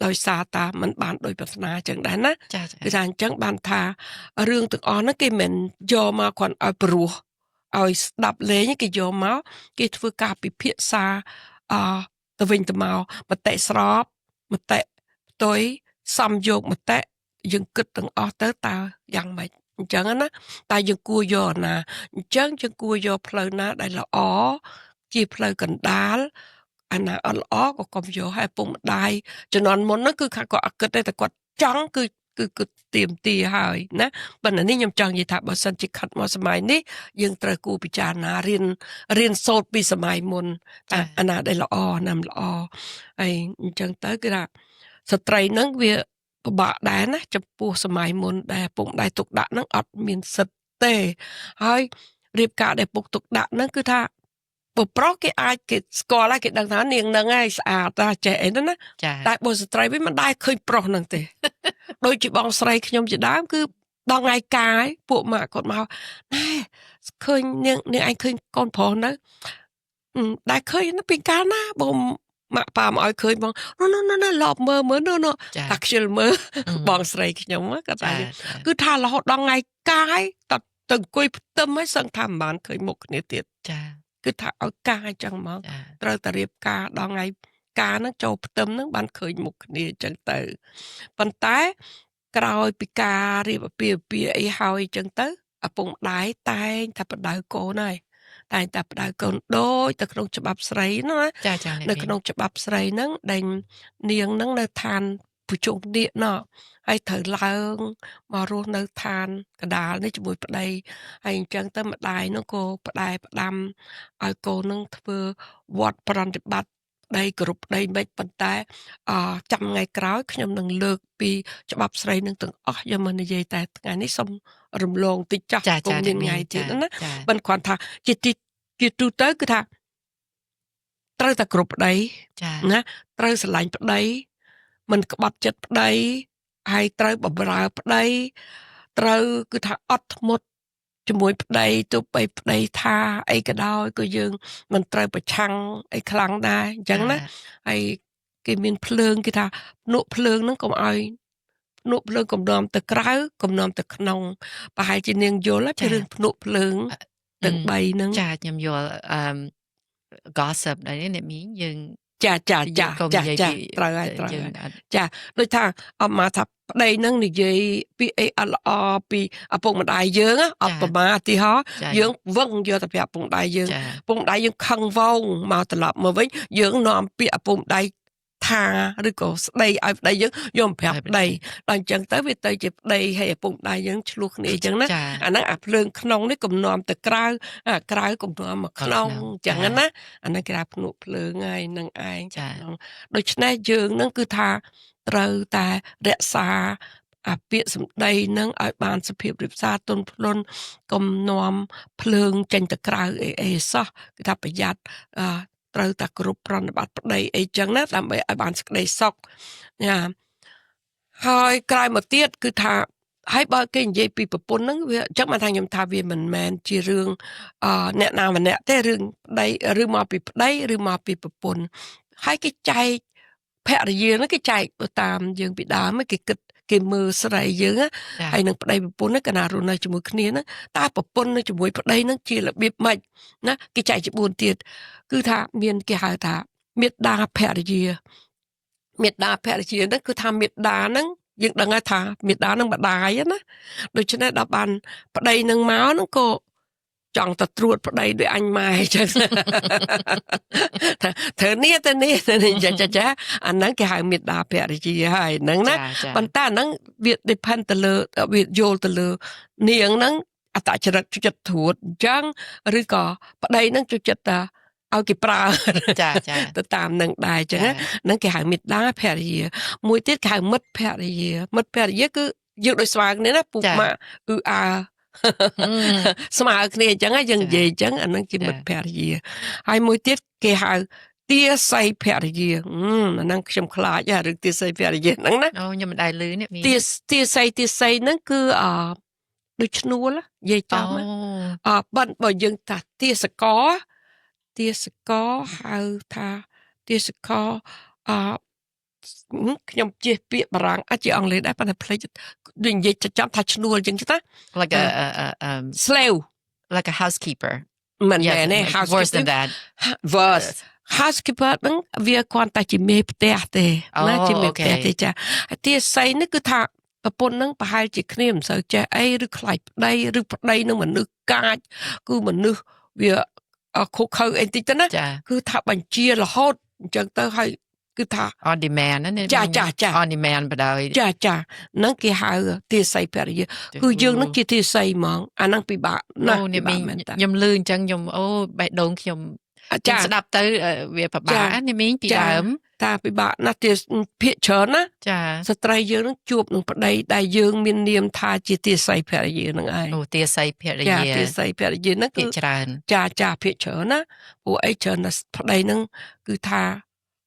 ដោយសារតាមិនបានដោយប្រាថ្នាចឹងដែរណា ចា គឺថាអញ្ចឹងបានថារឿងទាំងអស់ហ្នឹងគេមិនយកមកគ្រាន់ឲ្យព្រោះឲ្យស្ដាប់លេងគេយកមកគេធ្វើការពិភាក្សាទៅវិញទៅមកមតិស្របមតិផ្ទុយសំយកមតិយើងគិតទាំងអស់ទៅតើយ៉ាងម៉េចអញ្ចឹងណាតែយើងគួរយកណាអញ្ចឹងយើងគួរយកផ្លូវណាដែលល្អជាផ្លូវកណ្ដាលអាណាអត់ល្អក៏កុំយកឲ្យពុកម្ដាយជំនាន់មុនហ្នឹងគឺគាត់អត់គិតទេតែគាត់ចង់គឺទៀមទាហើយណាប៉ុន្តែនេះខ្ញុំចង់និយាយថាបើសិនជាខិតមកសម័យនេះយើងត្រូវគូពិចារណារៀនសូត្រពីសម័យមុនតែអាណាដែលល្អណាមិនល្អហើយអញ្ចឹងទៅគឺថាស្ត្រីហ្នឹងវាពិបាកដែរណាចំពោះសម័យមុនដែលពុកម្ដាយទុកដាក់ហ្នឹងអត់មានសិទ្ធិទេហើយរៀបការដែលពុកទុកដាក់ហ្នឹងគឺថាប្រុសគេអាចគេស្គាល់ហើយគេដឹងថានាងហ្នឹងហើយស្អាតតែចេះអីហ្នឹងណា ចា តែបើស្ត្រីវិញមិនដែរឃើញប្រុសហ្នឹងទេ ដូចជាបងស្រីខ្ញុំជាដើមគឺដល់ថ្ងៃកាយពួកម៉ាក់គាត់មកណែឃើញនាងឯងឃើញកូនប្រុសនៅដែរឃើញពីកាលណាបងម៉ាក់ប៉ាមកឲ្យឃើញបងណ៎ឡប់មើលណ៎ ចា តាខ្ជិលមើលបងស្រីខ្ញុំគាត់ថា ចា គឺថារហូតដល់ថ្ងៃកាយតទៅអង្គុយផ្ទឹមហើយសឹងថាមិនបានឃើញមុខគ្នាទៀត ចា គឺថាឲ្យកាយចឹងហ្មង ចា ត្រូវតែរៀបការដល់ថ្ងៃ ការហ្នឹងចូលផ្ទឹមហ្នឹងបានឃើញមុខគ្នាអញ្ចឹងទៅប៉ុន្តែក្រោយពីការរៀបអាពាហ៍ពិពាហ៍អីហើយអញ្ចឹងទៅឪពុកម្ដាយតែងតែបដៅកូនហើយតែងតែបដៅកូនដូចទៅក្នុងច្បាប់ស្រីណា ចាចាអ្នក នៅ មីង ក្នុងច្បាប់ស្រីហ្នឹងដែលនាងហ្នឹងនៅឋានភុជង្គនាគណោះហើយត្រូវឡើងមករស់នៅឋានកណ្ដាលនេះជាមួយប្តីហើយអញ្ចឹងទៅម្ដាយហ្នឹងក៏ផ្ដែផ្ដាំឲ្យកូនហ្នឹងធ្វើវត្តប្រណិប័តប្ដីគ្រប់ប្ដីមិនប៉ុន្តែចាំថ្ងៃក្រោយខ្ញុំនឹងលើកពីច្បាប់ស្រីនឹងទាំងអស់យកមកនិយាយតែថ្ងៃនេះសូមរំលងតិចចាស់ ចា គង់ ចា មាន អ្នកមី ថ្ងៃ ង ទៀត ចា ណា ចា មិនគ្រាន់ថាជាទូទៅគឺថាត្រូវតែគ្រប់ប្តី ចា ណាត្រូវស្រឡាញ់ប្តីមិនក្បត់ចិត្តប្តីហើយត្រូវបម្រើប្តីត្រូវគឺថាអត់ធ្មត់ជាមួយប្តីទោះបីប្តីថាអីក៏ដោយក៏យើងមិនត្រូវប្រឆាំងអីខ្លាំងដែរអញ្ចឹងណាហើយគេមានភ្លើងគេថាភ្នក់ភ្លើងហ្នឹងកុំឲ្យភ្នក់ភ្លើងកំណំទៅក្រៅកំណំទៅក្នុងប្រហែលជានាងយល់ហើយពីរឿងភ្នក់ភ្លើងទាំង3ហ្នឹង ចាខ្ញុំយល់gossip ដែរអ្នកមីងយើង ចា កុំនិយាយ ត្រូវហើយ ពី ត្រូវ យើង ហើយ អត់ ចាដូចថាអមមកថាប្តីនឹងនិយាយពីអីអត់ល្អពីឪពុកម្ដាយយើងណាអបប្រមាឧទាហរណ៍ ចា យើងវឹងយកទៅប្រាប់ឪពុកម្ដាយយើង ចា ឪពុកម្ដាយយើងខឹងវងមកត្រឡប់មកវិញយើងនាំពាក្យឪពុកម្ដាយថាឬក៏ស្ដីឲ្យប្តីយើងយកមកប្រាប់ប្តីដល់អញ្ចឹងទៅវាទៅជាប្តីហើយឪពុកម្ដាយយើងឆ្លោះគ្នាអញ្ចឹងណា ចា អាហ្នឹងអាភ្លើងក្នុងនេះកំណំទៅក្រៅអាក្រៅកំណំមកក្នុងអញ្ចឹងណាអាហ្នឹងគេថាភ្នក់ភ្លើងហើយនឹងឯង ចា ក្នុងដូច្នេះយើងនឹងគឺថាត្រូវតែរក្សាអាពាក្យសម្ដីនឹងឲ្យបានសភាពរៀបសារទន់ភ្លន់កុំនាំភ្លើងចេញទៅក្រៅអីសោះគឺថាប្រយ័ត្នត្រូវតែគ្រប់ប្រណិប័តប្តីអីចឹងណាដើម្បីឲ្យបានសេចក្តីសុខណាហើយក្រោយមកទៀតគឺថាហើយបើគេនិយាយពីប្រពន្ធហ្នឹងវាអញ្ចឹងបានថាខ្ញុំថាវាមិនមែនជារឿងអ្នកណាម្នាក់ទេរឿងប្តីឬមកពីប្តីឬមកពីប្រពន្ធហើយគេចែកភរិយាហ្នឹងគេចែកទៅតាមយើងពីដើមគេគិតគេមើលស្រីយើងហើយនឹងប្តីប្រពន្ធហ្នឹងកាលណារស់នៅជាមួយគ្នាហ្នឹងតើប្រពន្ធនៅជាមួយប្តីហ្នឹងជារបៀបម៉េចណាគេចែកជា4ទៀតគឺថាមានគេហៅថាមេត្តាភរិយាហ្នឹងគឺថាមេត្តាហ្នឹងយើងដឹងហើយថាមេត្តានឹងម្ដាយណាដូច្នេះដល់បានប្តីនឹងមកហ្នឹងក៏ចង់ទៅត្រួតប្តីដោយអញម៉ែអញ្ចឹងថាធ្វើនេះទៅនេះចាអាហ្នឹងគេហៅមេត្តាភរិយាហើយហ្នឹងណាប៉ុន្តែអាហ្នឹងវា depend ទៅលើវាយល់ទៅលើនាងហ្នឹងអត្តចរិតចិត្តត្រួតអញ្ចឹងឬក៏ប្តីហ្នឹងជួយចិត្តថាឲ្យគេប្រើ ចា ទៅតាមនឹងដែរអញ្ចឹងហ្នឹងគេហៅមេត្តាភរិយាមួយទៀតគេហៅមិត្តភរិយាគឺយើងដូចស្មើគ្នាណាពុកម៉ាក់អើស្មើគ្នាអញ្ចឹងយើងនិយាយអញ្ចឹងអាហ្នឹងជាមិត្តភរិយាហើយមួយទៀតគេហៅទាស័យភរិយាអាហ្នឹងខ្ញុំខ្លាចរឿងទាស័យភរិយាហ្នឹងណាអូខ្ញុំមិនដែលឮនេះមានទាស័យហ្នឹងគឺដូចឈ្នួលនិយាយចំបើយើងថាទាសកហៅថាទាសកខ្ញុំជិះពាក្យបារាំងអាចជាអង់គ្លេសដែរប៉ុន្តែភ្លេចដូចនិយាយចាំថាឈ្នួលអញ្ចឹងទៅ like a slave like a housekeeper មិនមែនទេ worse than that housekeeper ហ្នឹងវាគ្រាន់តែជាមេផ្ទះទេណាជាមេផ្ទះទេចាទាស័យនេះគឺថាប្រពន្ធនឹងប្រហែលជាគ្នាមិនសូវចេះអីឬខ្លាចប្តីឬប្តីនឹងមនុស្សកាចគឺមនុស្សវាខុសខើអីតិចទៅណាគឺថាបញ្ជារហូតអញ្ចឹងទៅហើយគឺថា on demand ណាចា on demand បដ ாய் ចាហ្នឹងគេហៅទាស័យភរិយាគឺយើងនឹងជាទាស័យហ្មងអាហ្នឹងពិបាកណាស់ខ្ញុំលឺអញ្ចឹងខ្ញុំអូបេះដូងខ្ញុំស្ដាប់ទៅវាពិបាកនេះមីងពីដើមតាពិបាកណាស់ទាភាកច្រើនណាចាស្ត្រីយើងនឹងជួបនឹងប្តីដែលយើងមាននាមថាជាទាស័យភរិយានឹងឯងអូទាស័យភរិយាទាស័យភរិយាហ្នឹងគឺច្រើនចាភាកច្រើនណាព្រោះអីច្រើនណាស់ប្តីហ្នឹងគឺថា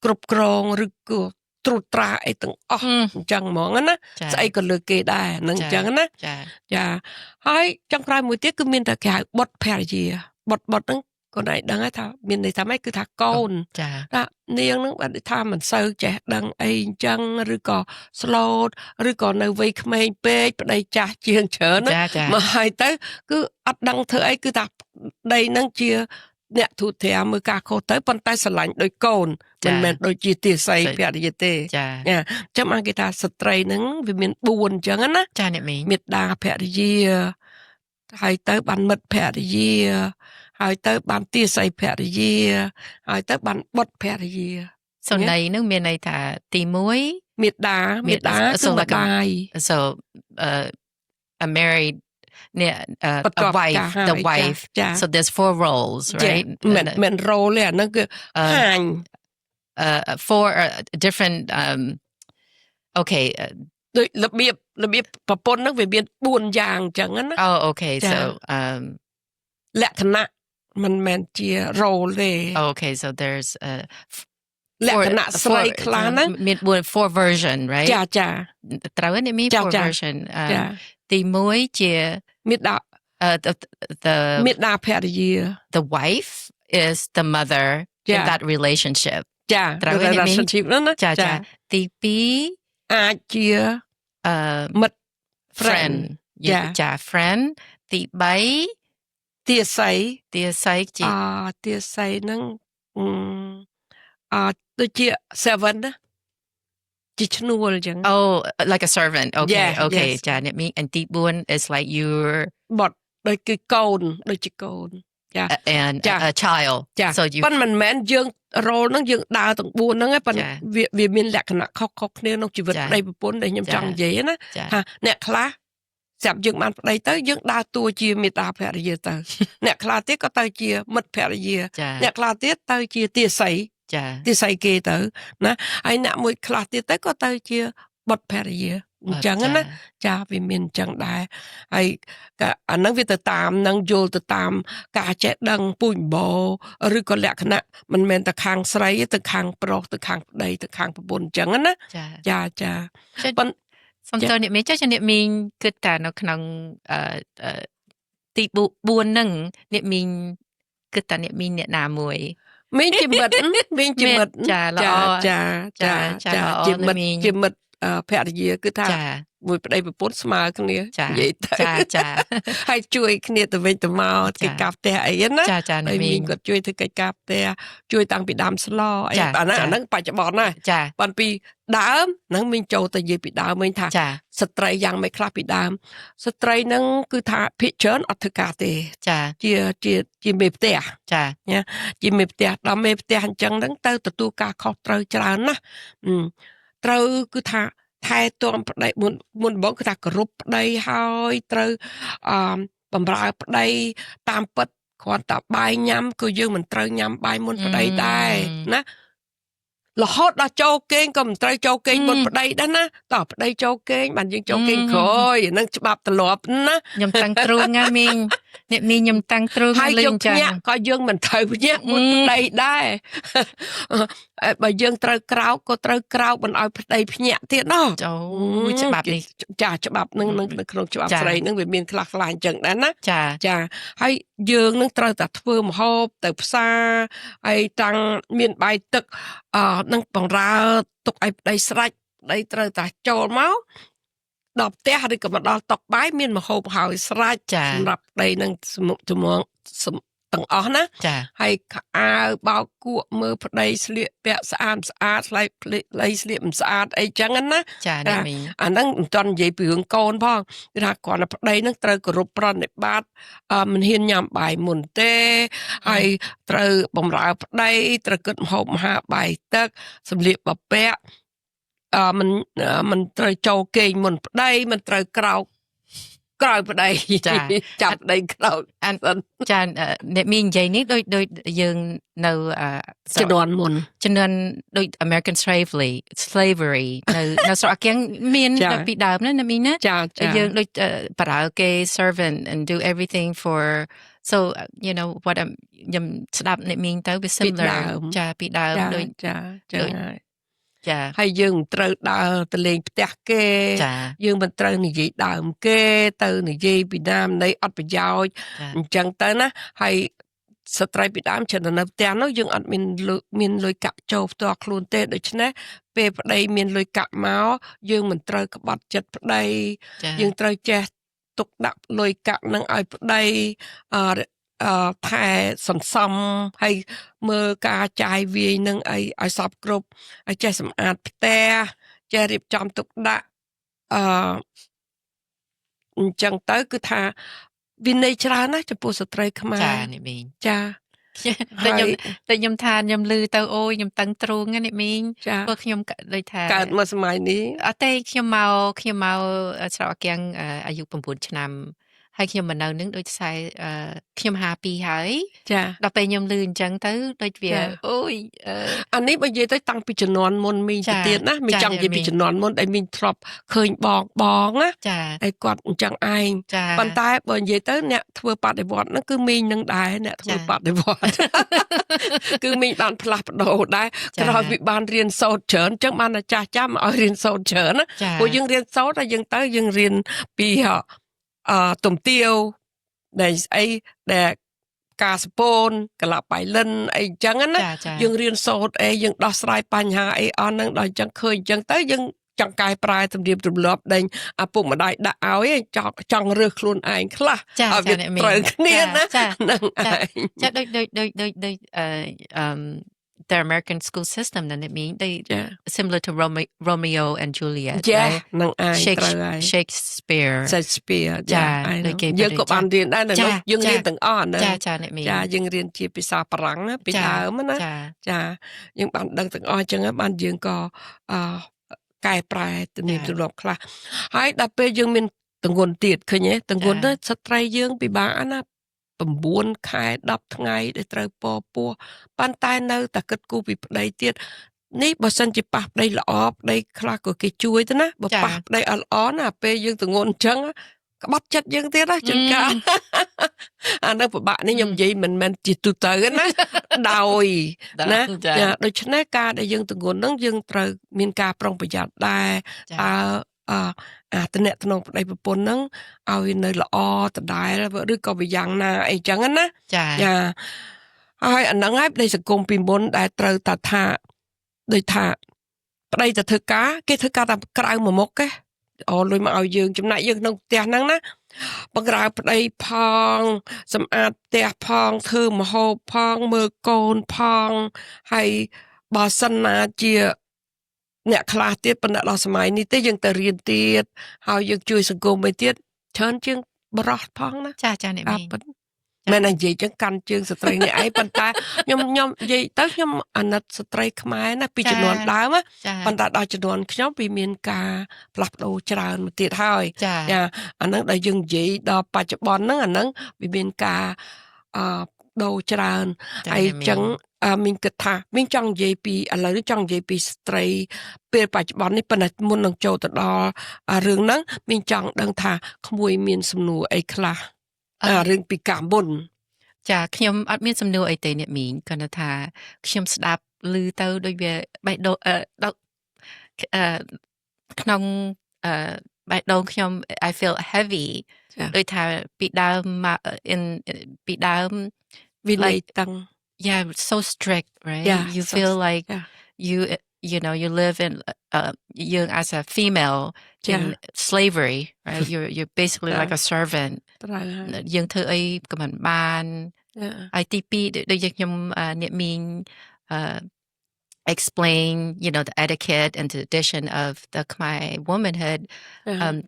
គ្រប់គ្រងឬក៏ត្រួតត្រាអីទាំងអស់អញ្ចឹងហ្មងណាស្អីក៏លើគេដែរហ្នឹងអញ្ចឹងណាចាហើយចុងក្រោយមួយទៀតគឺមានតែគេហៅបុត្រភរិយាបុត្រហ្នឹងគាត់ឯងដឹងថាមានន័យថាម៉េចគឺថាកូនចានាងនឹងបើថាមិនសូវចេះដឹងអីអញ្ចឹងឬក៏ស្លូតឬក៏នៅវ័យក្មេងពេកប្តីចាស់ជាងច្រើនណាមកហើយទៅគឺអត់ដឹងធ្វើអីគឺថាប្តីនឹងជា អ្នកទូធាមើលការខុសទៅប៉ុន្តែស្រឡាញ់ដោយកូនមិនមែនដូចជាទាស័យភរិយាទេ ចា ចាំបានគេថាស្ត្រីហ្នឹងវាមាន4អញ្ចឹងណា ចាអ្នកមីង មេត្តាភរិយាហើយទៅបានមិត្តភរិយាហើយទៅបានទាស័យភរិយាហើយទៅបានបុត្រភរិយា សំណ័យនឹងមានន័យថាទី1 មេត្តាគឺម្ដាយ so a marriedបន្ទា a ប់ wife ចា the ហើយ wife ចា so there's 4 roles ចា right មិន role ទេអាហ្នឹងគឺហាញ four different okay ដូចរបៀបប្រពន្ធហ្នឹងវាមាន4យ៉ាងអញ្ចឹងណា oh okay ចា so លក្ខណៈមិនមែនជា role ទេ okay so there's លក្ខណៈស្រីខ្លះហ្នឹង មាន4 version right ចាចា ត្រូវទេមាន ចា 4 ចា version ចា ទី1ជា មេត្តា មេត្តាភរិយា the wife is the mother in Yeah. that relationship ចា ត្រូវទេអ្នកមីង relationship ហ្នឹងណា ចាចាទី2 អាចជា មិត្ត friend friend ចា ចា friend ទី3 ទាស័យ ទាស័យជា ទាស័យហ្នឹងដូចជា 7 ណាជាឈ្នួលអញ្ចឹង oh like a servant okay Yeah, okay yes. ចាអ្នកមីង and ទី4 is like your បត់ដូចគឺកូនដូចជាកូនចា and ចា a child ចា so you ប៉ុន្តែមិនមែនយើង role ហ្នឹងយើងដើរទាំង4ហ្នឹងឯងប៉ុន្តែ ចា វាមានលក្ខណៈខុសៗគ្នាក្នុងជីវិត ចា ប្តីប្រពន្ធដែលខ្ញុំ ចា ចង់និយាយណា ចា ថាអ្នកខ្លះស្រាប់យើងបានប្តីទៅយើងដើរតួជាមេត្តាភរិយាទៅ អ្នកខ្លះទៀតក៏ទៅជាមិត្តភរិយា ចា អ្នកខ្លះទៀតទៅជាទាស័យ ចា ទាស័យគេទៅណាហើយអ្នកមួយខ្លះទៀតទៅក៏ទៅជាបុត្រភរិយាអញ្ចឹងណាចាវាមានអញ្ចឹងដែរហើយក៏អាហ្នឹងវាទៅតាមនឹងយល់ទៅតាមការចេះដឹងពូជបោឬក៏លក្ខណៈមិនមែនតែខាងស្រីទេទៅខាងប្រុសទៅខាងប្តីទៅខាងប្រពន្ធអញ្ចឹងណា ចា ចា ចា ប៉ុន្តែ សំទោសអ្នកមីងចាអ្នកមីងគិតថានៅក្នុងទី4ហ្នឹងអ្នកមីងគិតថាអ្នកមីងអ្នកណាមួយ មានជាមិត្តមានជាមិត្ត ចាល្អ ចាចាចាជាមិត្តភរិយាគឺថា ចា មួយប្តីប្រពន្ធស្មើគ្នា ចា និយាយទៅ ចាចា ហើយជួយគ្នាទៅវិញទៅមក ចា កិច្ចការផ្ទះអីណា ចាចាអ្នក ហើយ មី មី ង ងគាត់ជួយធ្វើកិច្ចការផ្ទះជួយតាំងពីដើមស្លអី ចា អា ចា ហ្នឹងបច្ចុប្បន្នណា ចា ប៉ុន្តែពីដើមហ្នឹងមីងចូលទៅនិយាយពីដើមវិញថា ចា ស្ត្រីយ៉ាងម៉េចខ្លះពីដើមស្ត្រីហ្នឹងគឺថាភិកច្រើនអត់ធ្វើការទេ ចា ជាមេផ្ទះ ចា ជាមេផ្ទះដល់មេផ្ទះអញ្ចឹងហ្នឹងទៅទទួលការខុសត្រូវច្រើនណាស់ត្រូវគឺថាថែទាំប្តីមុនដំបូងគឺថាគោរពប្តីហើយត្រូវបំរើប្តីតាមពិតគ្រាន់តែបាយញ៉ាំគឺយើងមិនត្រូវញ៉ាំបាយមុនប្តីដែរណារហូតដល់ចូលគេងក៏មិនត្រូវចូលគេងមុនប្តីដែរណាតោះប្តីចូលគេងបានយើងចូលគេងក្រោយហ្នឹងច្បាប់ទម្លាប់ណា ខ្ញុំតាំងទ្រូងណាមីងអ្នកមីងខ្ញុំតាំងទ្រូង ហើយ លេ យើង ងចឹង ភ្ញាក់ក៏យើងមិនត្រូវភ្ញាក់មុនប្តីដែរ បើយើងត្រូវក្រោកក៏ត្រូវក្រោកមិនឲ្យប្តីភ្ញាក់ទៀតណោះ អូច្បាប់នេះ ចាច្បាប់នឹងនៅក្នុងច្បាប់ ចា ស្រីនឹងវាមានខ្លះៗអញ្ចឹងដែរណា ចា ចាហើយយើងនឹងត្រូវតែធ្វើម្ហូបទៅផ្សារហើយតាំងមានបាយទឹកនឹងបង្រើទុកឲ្យប្តីស្រេចប្តីត្រូវតែចូលមកដល់ផ្ទះឬក៏មកដល់តុបាយមានម្ហូបហើយស្រេច ចា សម្រាប់ប្តីនឹងជំងទាំងអស់ណា ចា ហើយខោអាវបោកគក់មើលប្តីស្លៀកពាក់ស្អាតស្លៃស្លៀកមិនស្អាតអីចឹងណា ចាអ្នកមីង អាហ្នឹងមិនទាន់និយាយពីរឿងកូនផងគឺថាគ្រាន់តែប្តីហ្នឹងត្រូវគោរពប្រណិប័តមិនហ៊ានញ៉ាំបាយមុនទេហើយត្រូវបំរើប្តីត្រូវគិតម្ហូបអាហារបាយទឹកសម្លៀកបំពាក់មិនត្រូវចូលគេងមុនប្តីមិនត្រូវក្រោកក្រោយប្តី ចា ចាប់ប្តីក្រោក ចាអ្នកមីងនិយាយនេះដូចយើងនៅ ជំនាន់មុន ជំនាន់ដូច American slavery នៅស្រុកអាគៀងមាន ចា ពីដើមណាអ្នកមីងណា ចាចា យើងដូចប្រើគេ servant and do everything for so you know what ខ្ញុំស្ដាប់អ្នកមីងទៅវា similar ចាពីដើមដូច ចាហើយ ចា ហើយយើងមិនត្រូវដើរទៅលេងផ្ទះគេ ចា យើងមិនត្រូវនិយាយដើមគេទៅនិយាយពីដើមនៃអត់ប្រយោជន៍ ចា អញ្ចឹងទៅណាហើយស្ត្រីពីដើមច្រើននៅផ្ទះនោះយើងអត់មានលុយកាក់ចូលផ្ទាល់ខ្លួនទេដូច្នេះពេលប្តីមានលុយកាក់មកយើងមិនត្រូវក្បត់ចិត្តប្តី ចា យើងត្រូវចេះទុកដាក់លុយកាក់នឹងឲ្យប្តី ថែសន្សំហើយមើលការចាយវាយនឹងអីឲ្យសពគ្រប់ឲ្យចេះសម្អាតផ្ទះចេះរៀបចំទុកដាក់អញ្ចឹងទៅគឺថាវិន័យច្រើនណាស់ចំពោះស្ត្រីខ្មែរចាអ្នកមីងចា តែខ្ញុំថាខ្ញុំឮទៅអូយខ្ញុំតឹងទ្រូងណាអ្នកមីងព្រោះខ្ញុំដូចថាកើតមកសម័យនេះអត់ទេខ្ញុំមកស្រកគាំងអាយុ9ឆ្នាំហើយខ្ញុំមកនៅនឹងដូចខ្សែខ្ញុំ52ហើយចាដល់ពេលខ្ញុំឮអញ្ចឹងទៅដូចវាអូយអានេះបើនិយាយទៅតាំងពីជំនាន់មុនមីងទៅទៀតណាមីងចង់និយាយពីជំនាន់មុនដែលមីងធ្លាប់ឃើញបងណាចាហើយគាត់អញ្ចឹងឯងប៉ុន្តែបើនិយាយទៅអ្នកធ្វើបដិវត្តហ្នឹងគឺមីងនឹងដែរអ្នកធ្វើបដិវត្តគឺមីងបានផ្លាស់ប្ដូរដែរក្រោយពីបានរៀនសូត្រច្រើនអញ្ចឹងបានអាចារ្យចាំឲ្យរៀនសូត្រច្រើនណាព្រោះយើងរៀនសូត្រហើយយើងទៅយើងរៀនពីទំទាវដែលស្អីដែលការសពូនកលបៃលិនអីអញ្ចឹងណាយើងរៀនសូត្រអីយើងដោះស្រាយបញ្ហាអីអស់ហ្នឹងដល់អញ្ចឹងឃើញអញ្ចឹងទៅយើងចង់កែប្រែទំនៀមទម្លាប់ដែលឪពុកម្ដាយដាក់ឲ្យចង់រើសខ្លួនឯងខ្លះឲ្យវាត្រូវគ្នាណាហ្នឹងឯងចាដូចthe American school system ណាអ្នកមីង they similar to Romeo and Juliet ចាហ្នឹងឯងត្រូវហើយ Shakespeare ចាយើងក៏បានរៀនដែរនៅនោះយើងរៀនទាំងអស់ណាចាអ្នកមីងចាយើងរៀនជាភាសាបារាំងពីដើមណាចាយើងបានដឹងទាំងអស់អញ្ចឹងបានយើងក៏កែប្រែទំនៀមទម្លាប់ខ្លះហើយដល់ពេលយើងមានទង្ងន់ទៀតឃើញទេទង្ងន់ទៅស្ត្រីយើងពិបាកណា9 ខែ 10 ថ្ងៃដែលត្រូវពពោះប៉ុន្តែនៅតែគិតគូរពីប្តីទៀតនេះបើសិនជាប៉ះប្តីល្អប្តីខ្លះក៏គេជួយទៅណាបើប៉ះប្តីអត់ល្អណាពេលយើងទង្ងន់អញ្ចឹងក្បត់ចិត្តយើងទៀតណាជួនកាលអានៅពិបាកនេះខ្ញុំនិយាយមិនមែនជាទូទៅណាដោយណាដូច្នេះការដែលយើងទង្ងន់ហ្នឹងយើងត្រូវមានការប្រុងប្រយ័ត្នដែរតើតំណែងប្តីប្រពន្ធហ្នឹងឲ្យវានៅល្អដដែលឬក៏វាយ៉ាងណាអីចឹងណាចាហើយអាហ្នឹងហើយប្តីសង្គមពីមុនដែលត្រូវតែថាដូចថាប្តីទៅធ្វើការគេធ្វើការតាមក្រៅមួយមុខគេលុយមកឲ្យយើងចំណែកយើងក្នុងផ្ទះហ្នឹងណាបង្រើប្តីផងសម្អាតផ្ទះផងធ្វើម្ហូបផងមើលកូនផងហើយបើសិនណាជាអ្នកខ្លះទៀតប៉ុន្តែដល់សម័យនេះទេយើងទៅរៀនទៀតហើយយើងជួយសង្គមវិញទៀតច្រើនជាងបរោះផងណាចាអ្នកមីងមែននិយាយចឹងកាន់ជើងស្ត្រីនេះឯងប៉ុន្តែខ្ញុំនិយាយទៅខ្ញុំអាណិតស្ត្រីខ្មែរណាពីចំនួនដើមប៉ុន្តែដល់ចំនួនខ្ញុំវាមានការផ្លាស់ប្ដូរច្រើនមកទៀតហើយអាហ្នឹងដែលយើងនិយាយដល់បច្ចុប្បន្នហ្នឹងអាហ្នឹងវាមានការដូរច្រើនហើយចឹងមីងគិតថាមីងចង់និយាយពីឥឡូវនេះចង់និយាយពីស្ត្រីពេលបច្ចុប្បន្ននេះប៉ុន្តែមុននឹងចូលទៅដល់រឿងហ្នឹងមីងចង់ដឹងថាក្មួយមានសំណួរអីខ្លះរឿងពីកាមុនចាខ្ញុំអត់មានសំណួរអីទេអ្នកមីងគាត់ថាខ្ញុំស្ដាប់ឮទៅដូចវាបេះដូងក្នុងបេះដូងខ្ញុំ I feel heavy ដូចថាពីដើមមកពីដើមវិន័យតឹងyeah so strict right you feel like you know you live in you as a female in slavery right you're basically like a servant យើងធ្វើអីក៏មិនបានហើយទី2ដូចខ្ញុំអ្នកមីងexplain you know the etiquette and the tradition of the Khmer womanhood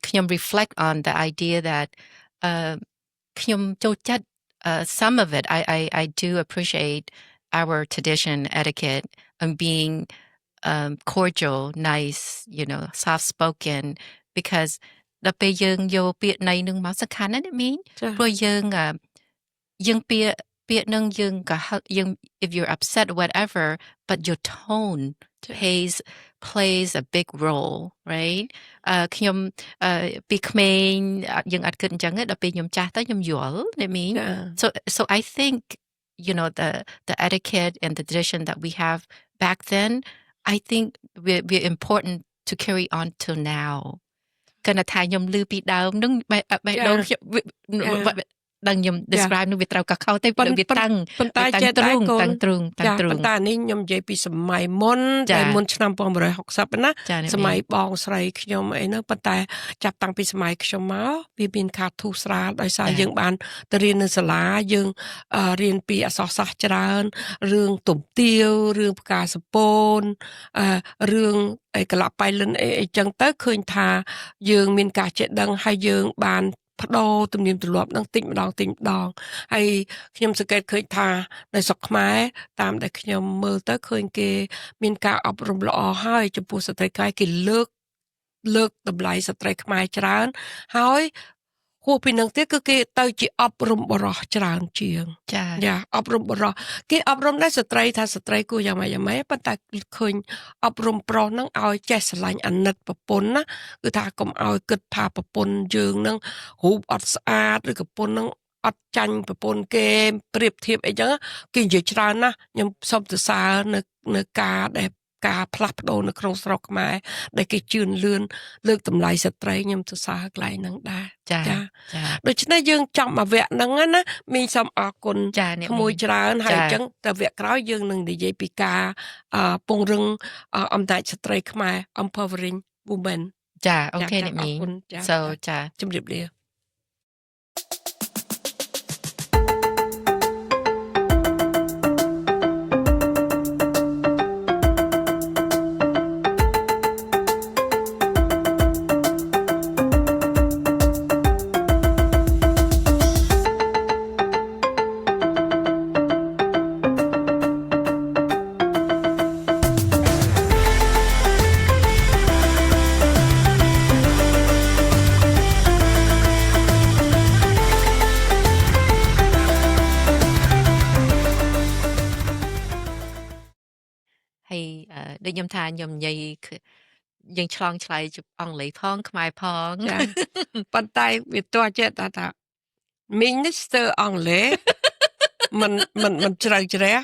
ខ្ញុំ reflect on the idea that ខ្ញុំចូលចិត្តsome of it I do appreciate our tradition etiquette and being cordial nice you know soft spoken because ដល់ពេលយើងយកពាក្យណៃនឹងមកសំខាន់ណាស់អ្នកមីងព្រោះយើងពាក្យនឹងយើងក៏យើង if you're upset or whatever but your tone plays a big role right ខ្ញុំពីក្មេងយើងអត់គិតអញ្ចឹងទេដល់ពេលខ្ញុំចាស់ទៅខ្ញុំយល់អ្នកមីង so I think you know the etiquette and the tradition that we have back then I think we're important to carry on till now គណៈថាខ្ញុំឮពីដើមនឹងបេះដូងខ្ញុំ ដឹងខ្ញុំ describe នោះវាត្រូវកខោទៅវាតាំង ប៉ុន្តែ តាំង ចេះ ទ្ តែ រូង កូន តាំងទ្រូងតាំង ចា ទ្រូង ប៉ុន្តែនេះខ្ញុំនិយាយពីសម័យមុន ចា ដែលមុនឆ្នាំ1960ណា ចាអ្នក សម័យ នាង បងស្រីខ្ញុំអីនោះប៉ុន្តែចាប់តាំងពីសម័យខ្ញុំមកវាមានការធូរស្រាលដោយសារ ចា យើងបានទៅរៀននៅសាលាយើងរៀនពីអក្សរសាស្ត្រច្រើនរឿងទំទាវរឿងផ្កាសពូនរឿងអីកលបៃលិនអីចឹងទៅឃើញថាយើងមានការចេះដឹងហើយយើងបានបដូរទំនៀមទម្លាប់នឹងតិចម្ដងហើយខ្ញុំសង្កេតឃើញថានៅស្រុកខ្មែរតាមដែលខ្ញុំមើលទៅឃើញគេមានការអប់រំល្អហើយចំពោះស្ត្រីខ្មែរគេលើកតម្លៃស្ត្រីខ្មែរច្រើនហើយហួសពីនឹងទៀតគឺគេទៅជាអប់រំបរិះច្រើនជាង ចា យ៉ាអប់រំបរិះគេអប់រំដែរស្ត្រីថាស្ត្រីគួរយ៉ាងម៉េចប៉ុន្តែឃើញអប់រំប្រុសហ្នឹងឲ្យចេះស្រឡាញ់អាណិតប្រពន្ធណាគឺថាកុំឲ្យគិតថាប្រពន្ធយើងហ្នឹងរូបអត់ស្អាតឬក៏ប្រពន្ធហ្នឹងអត់ចាញ់ប្រពន្ធគេប្រៀបធៀបអីចឹងគេនិយាយច្រើនណាស់ខ្ញុំសូមសរសើរនៅការដែលការផ្លាស់ប្ដូរនៅក្នុងស្រុកខ្មែរដែលគេជឿនលឿនលើកតម្លៃស្ត្រីខ្ញុំសរសើរកន្លែងហ្នឹងដែរ ចា ចា ចា ដូច្នេះយើងចង់មកវគ្គហ្នឹងណាមីងសូមអរគុណ ចាអ្នក ក្មួយច្រើនហើយ ចា អញ្ចឹងទៅវគ្គក្រោយយើងនឹងនិយាយពីការពង្រឹងអំណាចស្ត្រីខ្មែរ empowering women ចាអូខេ ចា អ្នក អរ នាង គុណចា so ចា ជម្រាបលា ហើយដូចខ្ញុំថាខ្ញុំនិយាយយើងឆ្លងឆ្លៃអង់គ្លេសផងខ្មែរផង ចា ប៉ុន្តែវាទាស់ចេះថាមីងនេះស្ទើរអង់គ្លេស មិនជ្រៅជ្រះ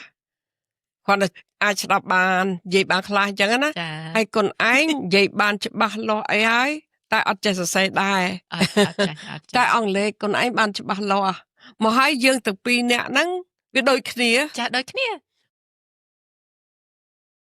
គាត់អាចស្ដាប់បាននិយាយបានខ្លះអញ្ចឹងណា ចា ហើយកូនឯងនិយាយបានច្បាស់លាស់អីហើយតែអត់ចេះសរសេរដែរ អត់ចាអត់ តែ ចា អង់គ្លេសកូនឯងបានច្បាស់លាស់មកហើយយើងទាំងពីរនាក់ហ្នឹងវាដូចគ្នា ចាដូចគ្នា